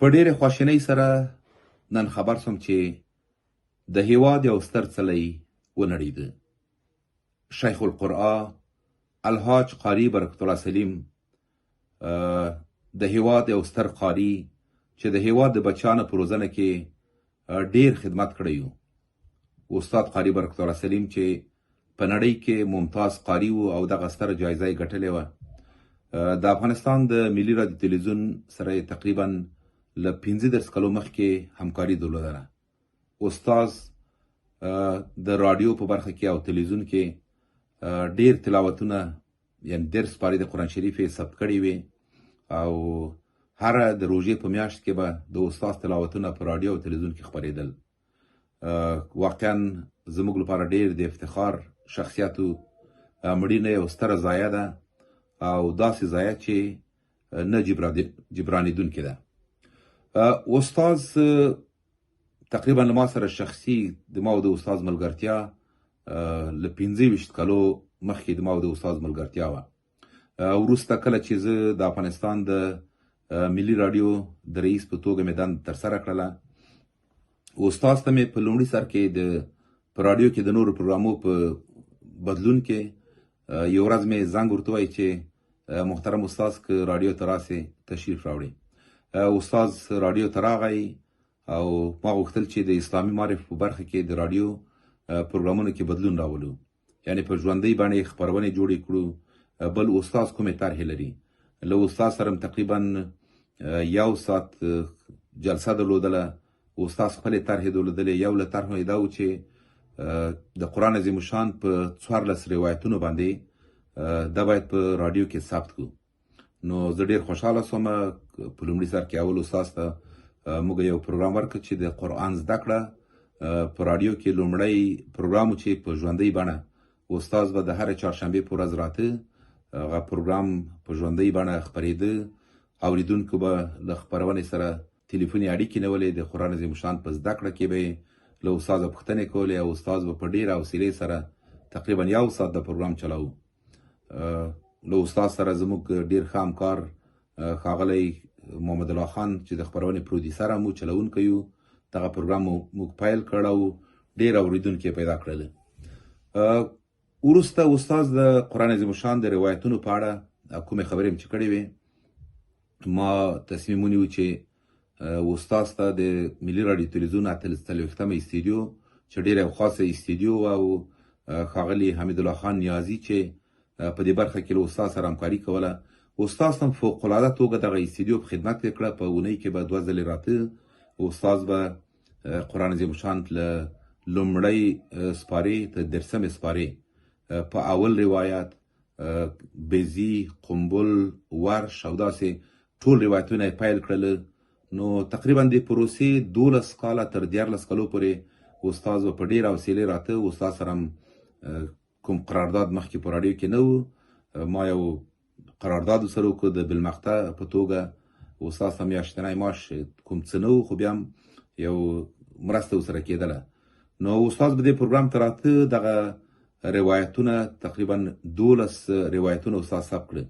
په ډېرې خواشینۍ سره نن خبر سوم چې د هیواد یو ستر څلی ونړېده. شیخ القرآ الحاج قاري برکت الله سلیم د هیواد یو ستر قاري چې د هیواد د بچیانو په روزنه کې ډېر خدمت کړی و. استاد قاري برکت الله سلیم چې په نړۍ کې ممتاز قاري و او دغه ستره جایزه یې ګټلې وه. د افغانستان د ملي رادیو تلویزیون سره یې تقریبا له 15 کلو مخکې همکاري درلودله. استاد د رادیو په برخه کې او تلویزیون کې ډېر تلاوتونه یعنی 10 سپارې د قرآن شریف یې ثبت کړي وې او هره د روژې په میاشت کې به د استاد تلاوتونه په رادیو او تلویزیون کې خپرېدل. واقعا زموږ لپاره ډېر د افتخار شخصیاتو مړینه یو ستره ضایعه ده او داسې ضایعه چې نه جبرانېدونکې ده. استاد تقریبا له ما سره شخصي د ما او د استاد ملګرتیا له 25 کلو مخکې د ما او د استاد ملګرتیا وه. وروسته کله چې زه د افغانستان د ملي راډیو د رئیس په توګه مې دنده ترسره کړله، استاد ته مې په لومړي سر کې په راډیو کې د نورو پروګرامو په بدلون کې یو ورځ مې زنګ ورته ووایي چې محترم استاد که راډیو ته راسې تشریف راوړئ. استاد راډیو ته راغی او ما غوښتل چې د اسلامي معرف په برخه کې د راډیو پروګرامونو کې بدلون راولو، یعنی په ژوندۍ بڼې خپرونې جوړې کړو. بل استاد کومې طرحې لري؟ له استاد سره تقریبا 1 ساعت جلسه درلودله. استاد خپلې طرحې درلودلې. یو له طرحو یې دا و چې د قرآن عظیم الشان په 14 روایتونو باندې دا باید په راډیو کې ثبت کړو. نو زه ډېر خوشحاله سوم. په لومړي سر کې اول استاد ته موږ یو پروګرام ورکړ چې د قرآن زده کړه په راډیو کې لومړی پروګرام چې په ژوندۍ بڼه استاد به د هرې چهارشنبې په ورځ راته هغه پروګرام په ژوندۍ بڼه خپرېده. اورېدونکو به له خپرونې سره تلیفوني اړیکې نیولې. د قرآن عظیم الشان په زده کړه کې به یې له استاده پوښتنې کولې او استاد به په ډېره حوصلې سره تقریبا 1 ساعت د پروګرام چلاوه. له استاد سره زموږ ډېر ښه همکار ښاغلی محمد الله خان چې د خپرونې پرودیسر هم و، چلوونکی و. دغه پروګرام موږ پیل کړ او ډېر اورېدونکي یې پیدا کړل. وروسته استاد د قرآن عظیم الشان د روایتونو په اړه کومې خبرې چې کړې وې، ما تصمیم ونیو چې استاد ته د ملي راډیو تلویزیون 43مه استودیو چې ډېره یو خاصه استودیو او ښاغلي حمیدالله خان نیازي چې په دې برخه کې له استاد سره همکاري کوله، استاد هم فوقالعاده توګه دغه استودیو په خدمت کې کړه. په اونۍ کې به 2 ځلې راته. استاد به قرآن عظیم الشان له لومړۍ سپارې تر 10مې سپارې په اول روایت بیزي، قنبل، ورش او داسې ټول روایتونه یې پیل کړل. نو تقریبا د پروسې 12 کاله تر 14 کلو پورې استاد په ډېره حوصلې راته. استاد سره کوم قرارداد مخکې په راډیو کې نه و. ما یو قرارداد سره وکړ د بالمقطع په توګه. استاد ته میاشتنی معاش کوم څه نه و، خو بیا هم یو مرسته ورسره کېدله. نو استاد به دې پروګرام ته راته. دغه روایتونه تقریبا 12 روایتونه استاد ثبت کړل.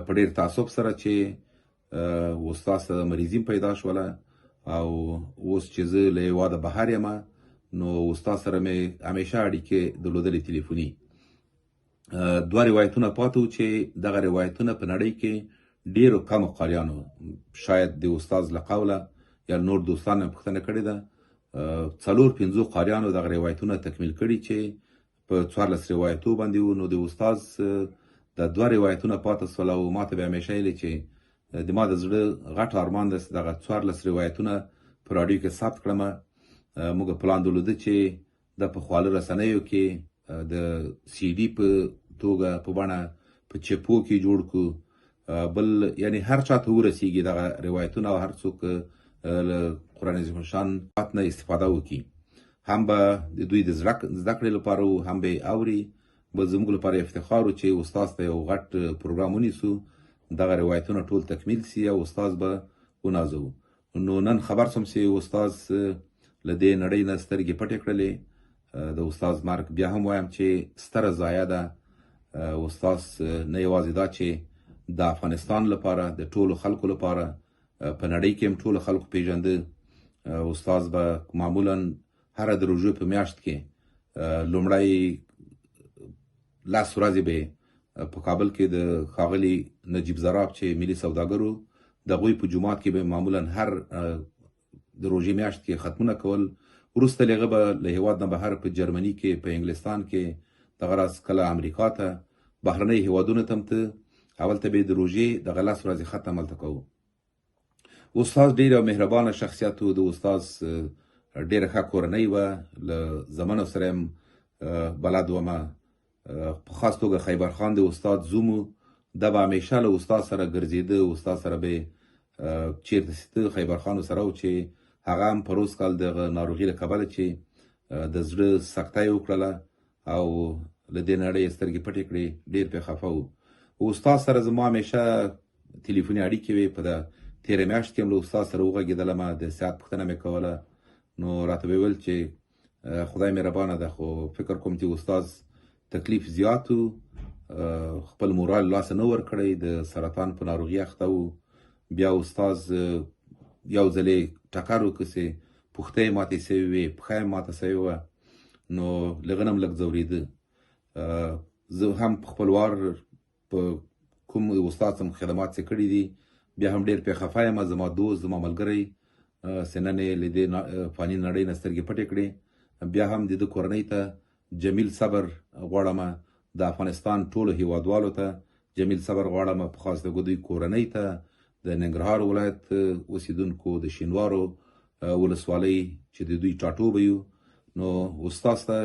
په ډېر تعصب سره چې استاد ته مریضیم پیدا شوله او اوس چې زه له هېواده بهر یم نو استاد سره مې همیشه اړیکې درلودلې تلیفوني. 2 روایتونه پاتې وو چې دغه روایتونه په نړۍ کې ډېرو کمو قاریانو شاید د استاد له قوله یا نور دوستانو مې پوښتنه کړې ده 4-5 قاریانو دغه روایتونه تکمیل کړي چې په 14 روایتو باندې وو. نو د استاد د 2 روایتونه پاتې سول او ما ته به همیشه ویلې چې د ما د زړه غټ ارمان ده چې دغه 14 روایتونه په راډیو کې ثبت کړم. موږ پلان درلوده چې د په خواله رسنیو کې د سی ډي په توګه په بڼه په چپو کې جوړ کړو. بل یعنی هر چا ته ورسیږي دغه روایتونه او هر څوک له قرآن عظیم الشان نه استفاده وکړي. هم به د دوی د زده کړې لپاره و، هم به یې اوري. بل زموږ لپاره افتخار و چې استاد ته یو غټ پروګرام ونیسو، دغه روایتونه ټول تکمیل سي او استاد به ونازوو. نو نن خبر سوم چې استاد له دې نړۍ نه سترګې پټې کړلې. د استاد مرګ بیا هم وایم چې ستره ضایعه ده. استاد نه یوازې دا چې د افغانستان لپاره د ټولو خلکو لپاره په نړۍ کې هم ټولو خلکو پیژنده. استاد به معمولا هره د روژې په میاشت کې لومړی 10 ورځې به په کابل کې د ښاغلي نجیب زراب چې ملي سوداګر و د هغوی په جومات کې به معمولا هر د روژې میاشت کې ختمونه کول. وروسته له هغه به له هېواد نه بهر په جرمني کې په انګلستان کې دغه راز کله امریکا ته بهرنۍ هېوادونو ته هم ته هلته به یې د روژې دغه 10 ورځې ختم هلته کوو. استاد ډېره مهربانه شخصیت و. د استاد ډېره ښه کورنۍ وه. له زمنو سره هم بلد ومه. په خاص توګه خیبر خان د استاد زوم و. دا به همیشه له استاد سره ګرځېده. استاد سره به چېرته سته خیبر خان سره و چې هغه هم په روز کال دغه ناروغي له کبله چې د زړه سکته یې وکړله او له دې نړۍ یې سترګې پټې کړې. ډېر پرې خفه و. استاد سره زما همیشه تلیفوني اړیکې وې. په د تېره میاشت کې هم له استاد سره وغږېدلم. د صحت پوښتنه مې کوله. نو راته ویې ویل چې خدای مهربانه ده خو فکر کوم چې استاد تکلیف زیات و. خپل مورال لاسه نه ورکړی. د سرطان په ناروغي اخته و. بیا استاد یو ځلې ټکر وکړسې پوښته یې ماتې سوې وې. پښه یې ماته سوې وه. نو له هغه نه هم لږ ځورېده. زه هم په خپل وار په کوم استاد سم خدمات چې کړي دي بیا هم ډېر پرې خفه یم. زما دوست زما ملګری چې نن یې له دې فاني نړۍ نه سترګې پټې کړې. بیا هم د ده کورنۍ ته جمیل صبر غواړم. د افغانستان ټولو هېوادوالو ته جمیل صبر غواړم. په خاص توګه دوی کورنۍ ته د ننګرهار ولایت اوسېدونکو د شینوارو ولسوالۍ چې د دوی ټاټوبه یو. نو استاد ته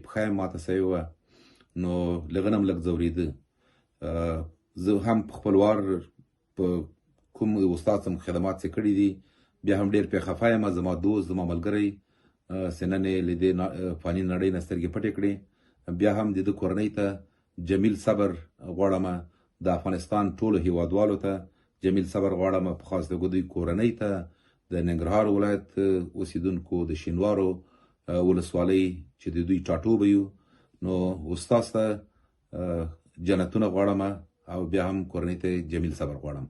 پښه یې ماته سوې وه. نو له هغه نه هم لږ ځورېده. زه هم په خپل وار په کوم استاد سم خدمات چې کړي دي بیا هم ډېر پرې خفه یم. زما دوست زما ملګری چې نن یې له دې فاني نړۍ نه سترګې پټې کړې. بیا هم د ده کورنۍ ته جمیل صبر غواړم. د افغانستان ټولو هېوادوالو ته جمیل صبر غواړم. په خاص توګه دوی کورنۍ ته د ننګرهار ولایت اوسېدونکو د شینوارو ولسوالۍ چې د دوی ټاټوبه یو. نو استاد ته جنتونه غواړم او بیا هم کورنۍ ته جمیل صبر غواړم.